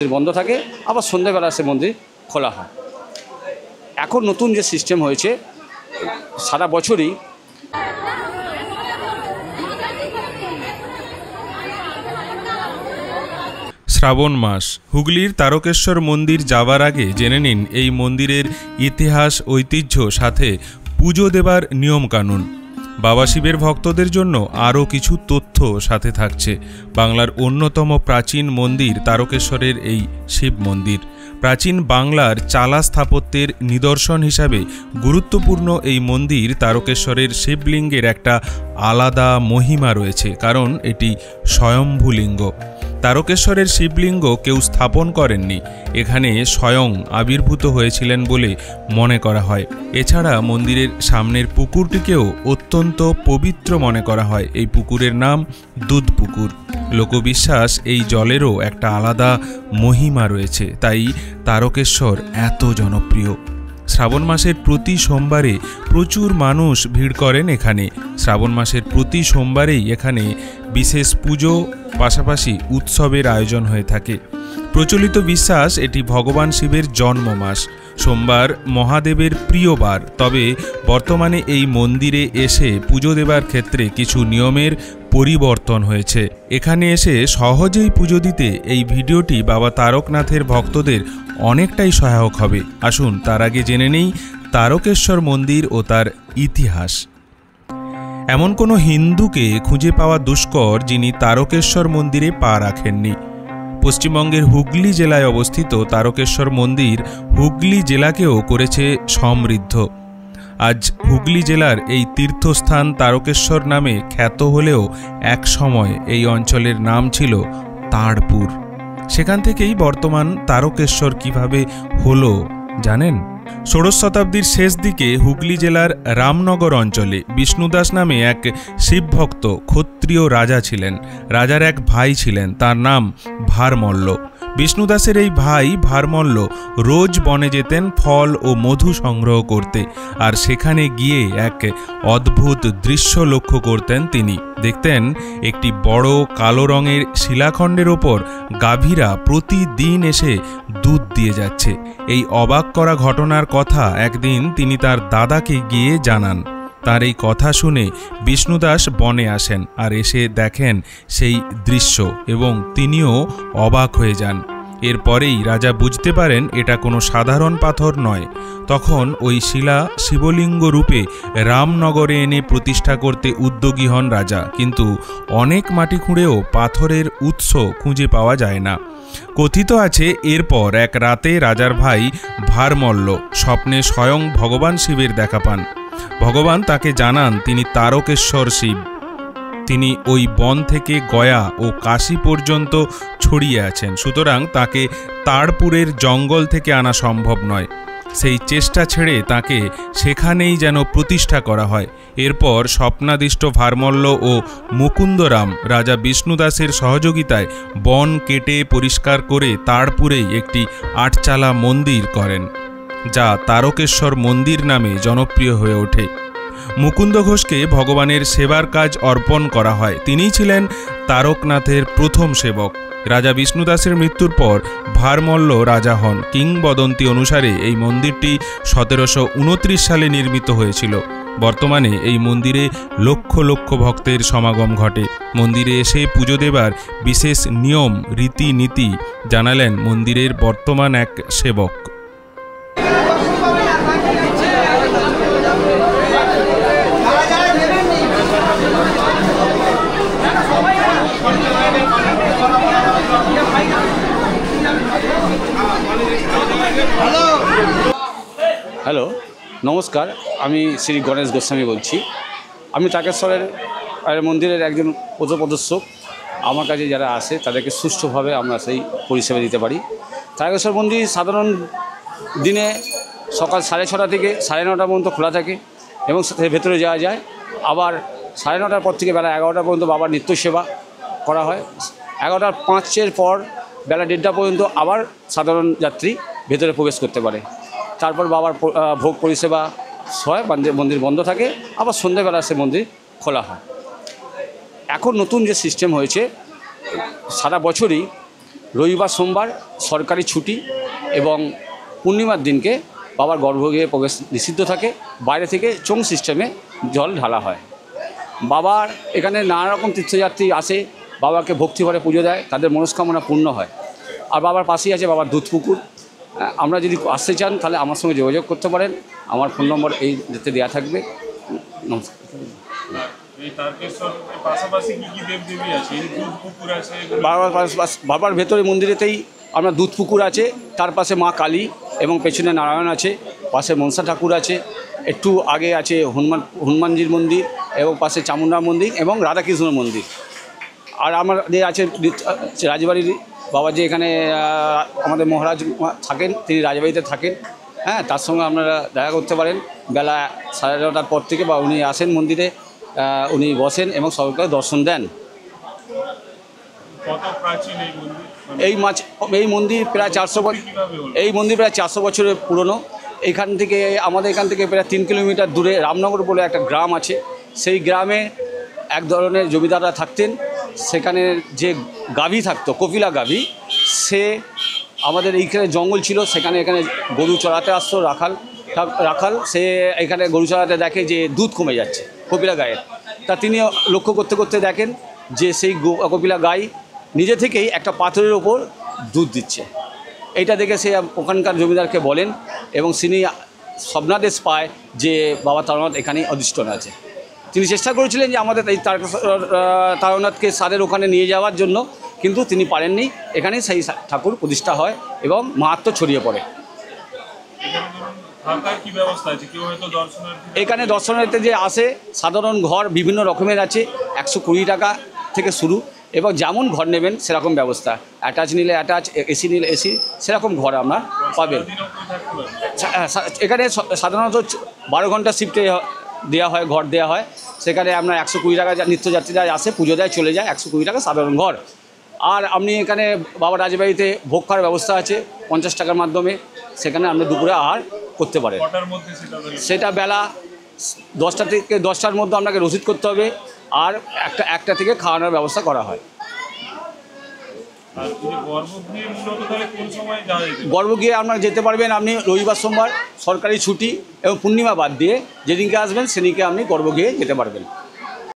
বন্ধ থাকে, আবার সন্ধ্যেবেলা সে মন্দির খোলা হয়। এখন নতুন যে সিস্টেম হয়েছে সারা বছরই শ্রাবণ মাস। হুগলির তারকেশ্বর মন্দির যাবার আগে জেনে নিন এই মন্দিরের ইতিহাস, ঐতিহ্য, সাথে পুজো দেবার নিয়মকানুন। বাবা শিবের ভক্তদের জন্য আরও কিছু তথ্য সাথে থাকছে। বাংলার অন্যতম প্রাচীন মন্দির তারকেশ্বরের এই শিব মন্দির প্রাচীন বাংলার চালা স্থাপত্যের নিদর্শন হিসাবে গুরুত্বপূর্ণ। এই মন্দির তারকেশ্বরের শিবলিঙ্গের একটা আলাদা মহিমা রয়েছে, কারণ এটি স্বয়ম্ভূলিঙ্গ। তারকেশ্বরের শিবলিঙ্গ কেউ স্থাপন করেননি, এখানে স্বয়ং আবির্ভূত হয়েছিলেন বলে মনে করা হয়। এছাড়া মন্দিরের সামনের পুকুরটিকেও অত্যন্ত পবিত্র মনে করা হয়। এই পুকুরের নাম দুধ পুকুর। লোকবিশ্বাস এই জলেরও একটা আলাদা মহিমা রয়েছে, তাই তারকেশ্বর এত জনপ্রিয়। শ্রাবণ মাসের প্রতি সোমবারে প্রচুর মানুষ ভিড় করেন এখানে। শ্রাবণ মাসের প্রতি সোমবারেই এখানে বিশেষ পুজো পাশাপাশি উৎসবের আয়োজন হয়ে থাকে। প্রচলিত বিশ্বাস এটি ভগবান শিবের জন্ম মাস। সোমবার মহাদেবের প্রিয় বার। তবে বর্তমানে এই মন্দিরে এসে পুজো দেবার ক্ষেত্রে কিছু নিয়মের পরিবর্তন হয়েছে। এখানে এসে সহজেই পুজো দিতে এই ভিডিওটি বাবা তারকনাথের ভক্তদের অনেকটাই সহায়ক হবে। আসুন তার আগে জেনে নেই তারকেশ্বর মন্দির ও তার ইতিহাস। এমন কোনো হিন্দুকে খুঁজে পাওয়া দুষ্কর যিনি তারকেশ্বর মন্দিরে পা রাখেননি। পশ্চিমবঙ্গের হুগলি জেলায় অবস্থিত তারকেশ্বর মন্দির হুগলি জেলাকেও করেছে সমৃদ্ধ। আজ হুগলি জেলার এই তীর্থস্থান তারকেশ্বর নামে খ্যাত হলেও এক সময় এই অঞ্চলের নাম ছিল তাড়পুর। সেখান থেকেই বর্তমান তারকেশ্বর কিভাবে হলো জানেন? ষোড়শ শতাব্দীর শেষ দিকে হুগলি জেলার রামনগর অঞ্চলে বিষ্ণুদাস নামে এক শিবভক্ত ক্ষত্রিয় রাজা ছিলেন। রাজার এক ভাই ছিলেন, তার নাম ভারমল্ল। বিষ্ণুদাসের এই ভাই ভারমল্ল রোজ বনে যেতেন ফল ও মধু সংগ্রহ করতে, আর সেখানে গিয়ে এক অদ্ভুত দৃশ্য লক্ষ্য করতেন তিনি। দেখতেন একটি বড় কালো রঙের শিলাখণ্ডের ওপর গাভীরা প্রতিদিন এসে দুধ দিয়ে যাচ্ছে। এই অবাক করা ঘটনার কথা একদিন তিনি তার দাদাকে গিয়ে জানান। তার এই কথা শুনে বিষ্ণুদাস বনে আসেন আর এসে দেখেন সেই দৃশ্য এবং তিনিও অবাক হয়ে যান। এরপরেই রাজা বুঝতে পারেন এটা কোনো সাধারণ পাথর নয়। তখন ওই শিলা শিবলিঙ্গ রূপে রামনগরে এনে প্রতিষ্ঠা করতে উদ্যোগী হন রাজা। কিন্তু অনেক মাটি খুঁড়েও পাথরের উৎস খুঁজে পাওয়া যায় না। কথিত আছে এরপর এক রাতে রাজার ভাই ভারমল্ল স্বপ্নে স্বয়ং ভগবান শিবের দেখা পান। ভগবান তাকে জানান তিনি তারকেশ্বর শিব। তিনি ওই বন থেকে গয়া ও কাশী পর্যন্ত ছড়িয়ে আছেন, সুতরাং তাকে তাড়পুরের জঙ্গল থেকে আনা সম্ভব নয়। সেই চেষ্টা ছেড়ে তাকে সেখানেই যেন প্রতিষ্ঠা করা হয়। এরপর স্বপ্নাদিষ্ট ভারমল্ল ও মুকুন্দরাম রাজা বিষ্ণুদাসের সহযোগিতায় বন কেটে পরিষ্কার করে তাড়পুরেই একটি আটচালা মন্দির করেন, যা তারকেশ্বর মন্দির নামে জনপ্রিয় হয়ে ওঠে। মুকুন্দ ঘোষকে ভগবানের সেবার কাজ অর্পণ করা হয়। তিনিই ছিলেন তারকনাথের প্রথম সেবক। রাজা বিষ্ণুদাসের মৃত্যুর পর ভারমল্ল রাজা হন। কিংবদন্তি অনুসারে এই মন্দিরটি 1729 সালে নির্মিত হয়েছিল। বর্তমানে এই মন্দিরে লক্ষ লক্ষ ভক্তের সমাগম ঘটে। মন্দিরে এসে পুজো দেবার বিশেষ নিয়ম রীতিনীতি জানালেন মন্দিরের বর্তমান এক সেবক। হ্যালো, নমস্কার। আমি শ্রী গণেশ গোস্বামী বলছি। আমি তারকেশ্বরের মন্দিরের একজন পথপ্রদর্শক। আমার কাছে যারা আসে তাদেরকে সুষ্ঠুভাবে আমরা সেই পরিষেবা দিতে পারি। তারকেশ্বর মন্দির সাধারণ দিনে সকাল 6:30 থেকে 9:30 পর্যন্ত খোলা থাকে এবং ভেতরে যাওয়া যায়। আবার 9:30 পর থেকে বেলা 11টা পর্যন্ত বাবার নিত্য সেবা করা হয়। 11:05 পর বেলা 1:30 পর্যন্ত আবার সাধারণ যাত্রী ভেতরে প্রবেশ করতে পারে। তারপর বাবার ভোগ পরিষেবা হয়, মন্দির বন্ধ থাকে, আবার সন্ধ্যেবেলা সে মন্দির খোলা হয়। এখন নতুন যে সিস্টেম হয়েছে সারা বছরই রবিবার সোমবার সরকারি ছুটি এবং পূর্ণিমার দিনকে বাবার গর্ভগৃহে প্রবেশ নিষিদ্ধ থাকে। বাইরে থেকে চোং সিস্টেমে জল ঢালা হয়। বাবার এখানে নানা রকম তীর্থযাত্রী আসে, বাবাকে ভক্তিভরে পুজো দেয়, তাদের মনস্কামনা পূর্ণ হয়। আর বাবার পাশেই আছে বাবার দুধ পুকুর। আমরা যদি আসতে চান তাহলে আমার সঙ্গে যোগাযোগ করতে পারেন। আমার ফোন নম্বর এই যেতে দেওয়া থাকবে। নমস্কার। বাবার ভেতরে মন্দিরেতেই আপনার দুধ পুকুর আছে, তার পাশে মা কালী এবং পেছনে নারায়ণ আছে, পাশে মনসা ঠাকুর আছে, একটু আগে আছে হনুমানজির মন্দির এবং পাশে চামুন্ডা মন্দির এবং রাধাকৃষ্ণ মন্দির। আর আমাদের আছে রাজবাড়ির বাবা, যে এখানে আমাদের মহারাজ থাকেন, তিনি রাজবাড়িতে থাকেন। হ্যাঁ, তার সঙ্গে আপনারা দেখা করতে পারেন বেলা 9:30টার পর থেকে, বা উনি আসেন মন্দিরে, উনি বসেন এবং সবাইকে দর্শন দেন। এই মন্দির প্রায় 400 বছর, এই মন্দির প্রায় 400 বছরের পুরনো। এখান থেকে আমাদের এখান থেকে প্রায় 3 কিলোমিটার দূরে রামনগর বলে একটা গ্রাম আছে। সেই গ্রামে এক ধরনের জমিদাররা থাকতেন। সেখানে যে গাভী থাকতো, কপিলা গাভী, সে আমাদের এইখানে জঙ্গল ছিল, সেখানে এখানে গরু চড়াতে আসতো রাখাল। সে এখানে গরু চড়াতে দেখে যে দুধ কমে যাচ্ছে কপিলা গায়ের। তা তিনি লক্ষ্য করতে করতে দেখেন যে সেই কপিলা গাই নিজে থেকেই একটা পাথরের ওপর দুধ দিচ্ছে। এইটা দেখে সে ওখানকার জমিদারকে বলেন এবং তিনি স্বপ্নাদেশ পায় যে বাবা তারানাথ এখানেই অধিষ্ঠিত আছে। তিনি চেষ্টা করেছিলেন যে আমাদের এই তারানাথকে স্যারের ওখানে নিয়ে যাওয়ার জন্য, কিন্তু তিনি পারেননি। এখানেই সেই ঠাকুর প্রতিষ্ঠা হয় এবং মাহাত্ম্য ছড়িয়ে পড়ে। এখানে দর্শনার্থী যে আসে, সাধারণ ঘর বিভিন্ন রকমের আছে, 120 টাকা থেকে শুরু, এবং যেমন ঘর নেবেন সেরকম ব্যবস্থা। অ্যাটাচ নিলে অ্যাটাচ, এসি নিলে এসি, সেরকম ঘর আপনার পাবেন। এখানে সাধারণত 12 ঘন্টা শিফটে দেওয়া হয়, ঘর দেওয়া হয়। সেখানে আপনার 120 টাকা নিত্যযাত্রীরা আসে, পুজো দেয়, চলে যায়, 120 টাকা সাধারণ ঘর। আর আপনি এখানে বাবা রাজবাড়িতে ভোগ খাওয়ার ব্যবস্থা আছে 50 টাকার মাধ্যমে। সেখানে আপনি দুপুরে আহার করতে পারেন। সেটা বেলা 10টা থেকে 10টার মধ্যে আপনাকে রসিদ করতে হবে, আর একটা থেকে খাওয়ানোর ব্যবস্থা করা হয়। গর্ভগৃহে আপনারা যেতে পারবেন আপনি রবিবার সোমবার সরকারি ছুটি এবং পূর্ণিমা বাদ দিয়ে যেদিনকে আসবেন সেদিনকে আপনি গর্ভগৃহে যেতে পারবেন।